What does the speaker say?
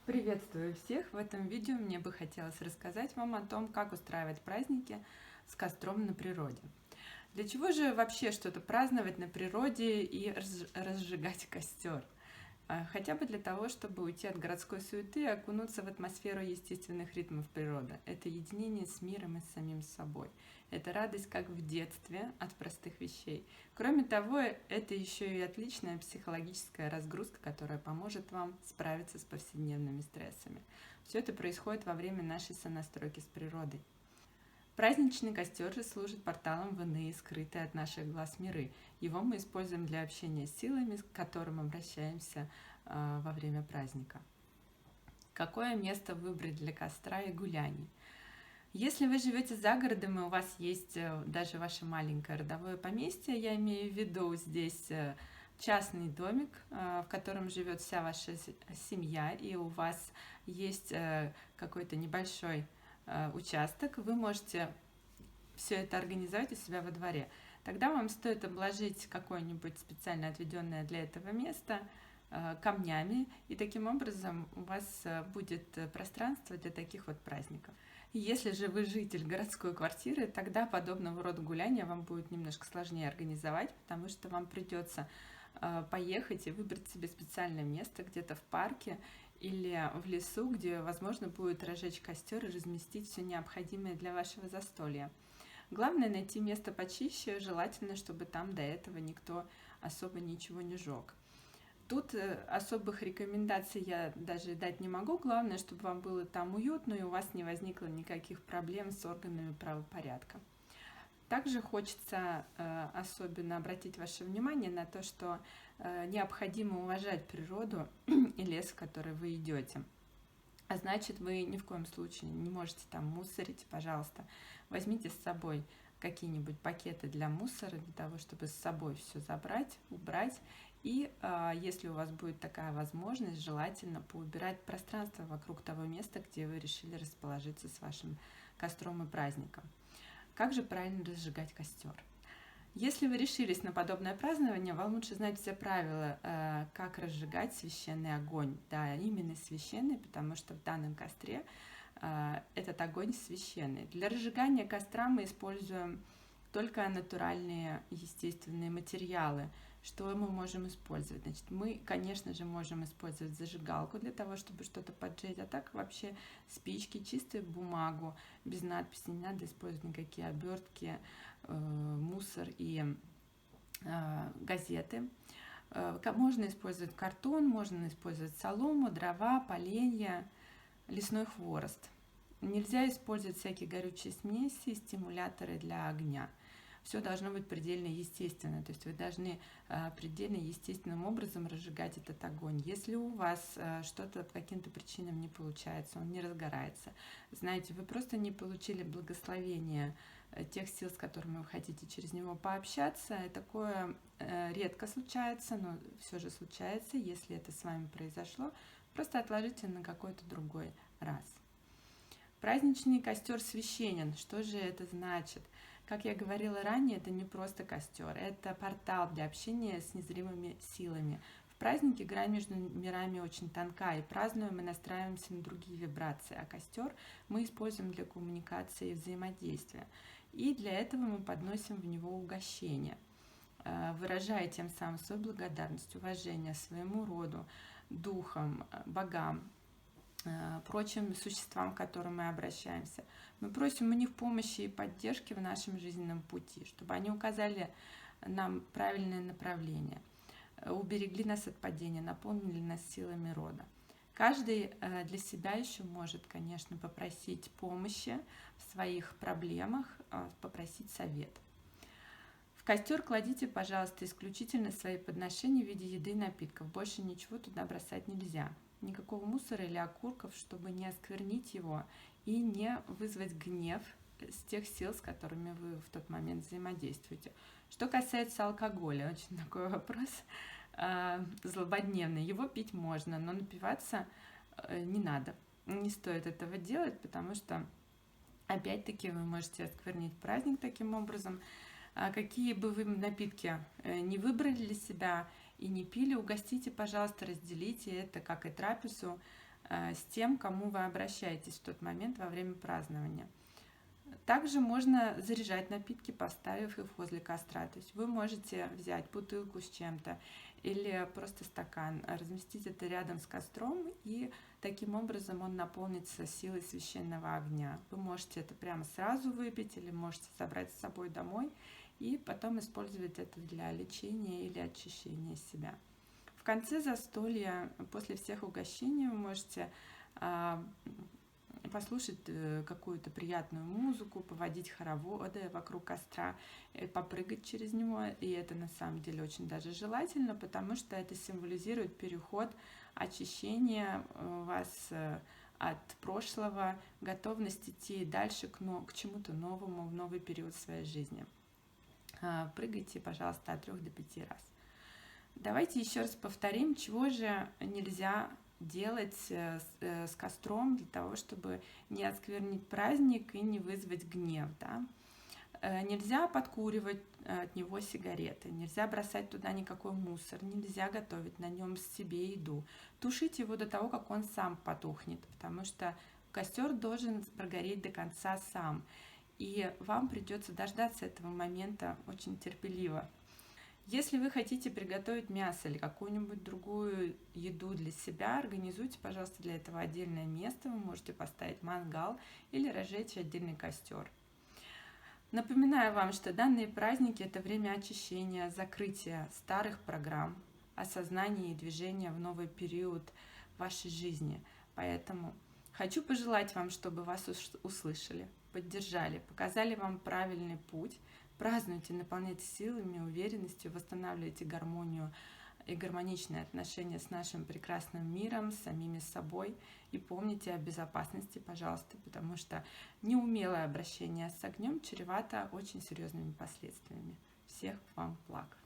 Приветствую всех! В этом видео мне бы хотелось рассказать вам о том, как устраивать праздники с костром на природе. Для чего же вообще что-то праздновать на природе и разжигать костер? Хотя бы для того, чтобы уйти от городской суеты и окунуться в атмосферу естественных ритмов природы. Это единение с миром и с самим собой. Это радость, как в детстве, от простых вещей. Кроме того, это еще и отличная психологическая разгрузка, которая поможет вам справиться с повседневными стрессами. Все это происходит во время нашей сонастройки с природой. Праздничный костер же служит порталом в иные, скрытые от наших глаз миры. Его мы используем для общения с силами, к которым обращаемся во время праздника. Какое место выбрать для костра и гуляний? Если вы живете за городом и у вас есть даже ваше маленькое родовое поместье, я имею в виду здесь частный домик, в котором живет вся ваша семья, и у вас есть какой-то небольшой участок, вы можете все это организовать у себя во дворе. Тогда вам стоит обложить какое-нибудь специально отведенное для этого место камнями, и таким образом у вас будет пространство для таких вот праздников. Если же вы житель городской квартиры, тогда подобного рода гуляния вам будет немножко сложнее организовать, потому что вам придется поехать и выбрать себе специальное место где-то в парке или в лесу, где возможно будет разжечь костер и разместить все необходимое для вашего застолья. Главное найти место почище, желательно, чтобы там до этого никто особо ничего не жег. Тут особых рекомендаций я даже дать не могу. Главное, чтобы вам было там уютно и у вас не возникло никаких проблем с органами правопорядка. Также хочется особенно обратить ваше внимание на то, что необходимо уважать природу и лес, в который вы идете. А значит, вы ни в коем случае не можете там мусорить, пожалуйста. Возьмите с собой какие-нибудь пакеты для мусора, для того, чтобы с собой все забрать, убрать. И если у вас будет такая возможность, желательно поубирать пространство вокруг того места, где вы решили расположиться с вашим костром и праздником. Как же правильно разжигать костер? Если вы решились на подобное празднование, вам лучше знать все правила, как разжигать священный огонь. Да, именно священный, потому что в данном костре этот огонь священный. Для разжигания костра мы используем только натуральные естественные материалы. Что мы можем использовать? Значит, мы, конечно же, можем использовать зажигалку для того, чтобы что-то поджечь, а так вообще спички, чистую бумагу, без надписи, не надо использовать никакие обертки, мусор и газеты. Можно использовать картон, можно использовать солому, дрова, поленья, лесной хворост. Нельзя использовать всякие горючие смеси, стимуляторы для огня. Все должно быть предельно естественно, то есть вы должны предельно естественным образом разжигать этот огонь. Если у вас что-то по каким-то причинам не получается, он не разгорается, знаете, вы просто не получили благословение тех сил, с которыми вы хотите через него пообщаться. И такое редко случается, но все же случается. Если это с вами произошло, просто отложите на какой-то другой раз. Праздничный костер священен. Что же это значит? Как я говорила ранее, это не просто костер, это портал для общения с незримыми силами. В празднике грань между мирами очень тонка, и празднуя мы настраиваемся на другие вибрации, а костер мы используем для коммуникации и взаимодействия. И для этого мы подносим в него угощение, выражая тем самым свою благодарность, уважение своему роду, духам, богам, прочим существам, к которым мы обращаемся. Мы просим у них помощи и поддержки в нашем жизненном пути, чтобы они указали нам правильное направление, уберегли нас от падения, наполнили нас силами рода. Каждый для себя еще может, конечно, попросить помощи в своих проблемах, попросить совет. В костер кладите, пожалуйста, исключительно свои подношения в виде еды и напитков. Больше ничего туда бросать нельзя. Никакого мусора или окурков, чтобы не осквернить его и не вызвать гнев с тех сил, с которыми вы в тот момент взаимодействуете. Что касается алкоголя, очень такой вопрос злободневный. Его пить можно, но напиваться не надо. Не стоит этого делать, потому что, опять-таки, вы можете осквернить праздник таким образом. Какие бы вы напитки не выбрали для себя и не пили, угостите, пожалуйста, разделите это, как и трапезу, с тем, к кому вы обращаетесь в тот момент во время празднования. Также можно заряжать напитки, поставив их возле костра. То есть вы можете взять бутылку с чем-то или просто стакан, разместить это рядом с костром, и таким образом он наполнится силой священного огня. Вы можете это прямо сразу выпить или можете забрать с собой домой и потом использовать это для лечения или очищения себя. В конце застолья, после всех угощений, вы можете послушать какую-то приятную музыку, поводить хороводы вокруг костра, попрыгать через него. И это на самом деле очень даже желательно, потому что это символизирует переход, очищение вас от прошлого, готовность идти дальше к чему-то новому в новый период своей жизни. Прыгайте, пожалуйста, от 3 до 5 раз. Давайте еще раз повторим, чего же нельзя делать с костром для того, чтобы не осквернить праздник и не вызвать гнев. Да? Нельзя подкуривать от него сигареты, нельзя бросать туда никакой мусор, нельзя готовить на нем себе еду. Тушить его до того, как он сам потухнет, потому что костер должен прогореть до конца сам. И вам придется дождаться этого момента очень терпеливо. Если вы хотите приготовить мясо или какую-нибудь другую еду для себя, организуйте, пожалуйста, для этого отдельное место. Вы можете поставить мангал или разжечь отдельный костер. Напоминаю вам, что данные праздники – это время очищения, закрытия старых программ, осознания и движения в новый период вашей жизни. Поэтому хочу пожелать вам, чтобы вас услышали, поддержали, показали вам правильный путь. Празднуйте, наполняйте силами, уверенностью, восстанавливайте гармонию и гармоничные отношения с нашим прекрасным миром, с самими собой. И помните о безопасности, пожалуйста, потому что неумелое обращение с огнем чревато очень серьезными последствиями. Всех вам благ!